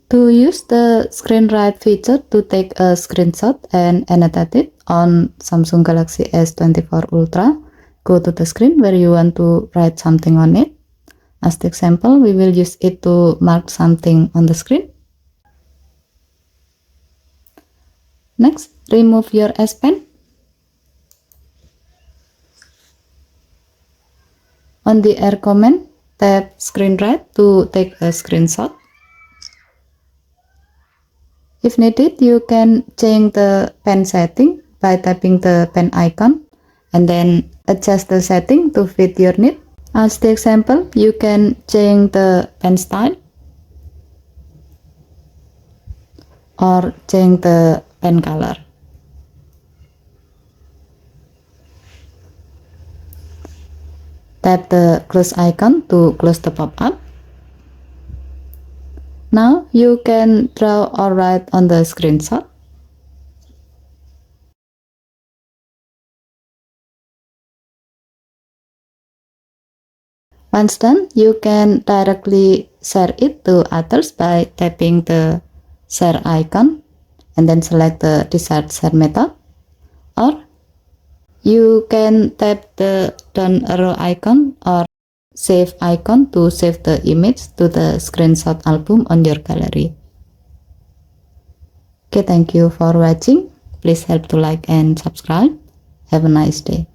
To use the screen write feature to take a screenshot and annotate it on Samsung Galaxy S24 Ultra, go to the screen where you want to write something on it. As the example, we will use it to mark something on the screen. Next, remove your S Pen. On the Air command, tap Screen Write to take a screenshot. If needed, you can change the pen setting by tapping the pen icon and then adjust the setting to fit your need. As the example, you can change the pen style or change the pen color. Tap the close icon to close the pop-up. Now you can draw or write on the screenshot. Once done, you can directly share it to others by tapping the share icon and then select the desired share method, or you can tap the down arrow icon or save icon to save the image to the screenshot album on your gallery. Okay, thank you for watching. Please help to like and subscribe. Have a nice day.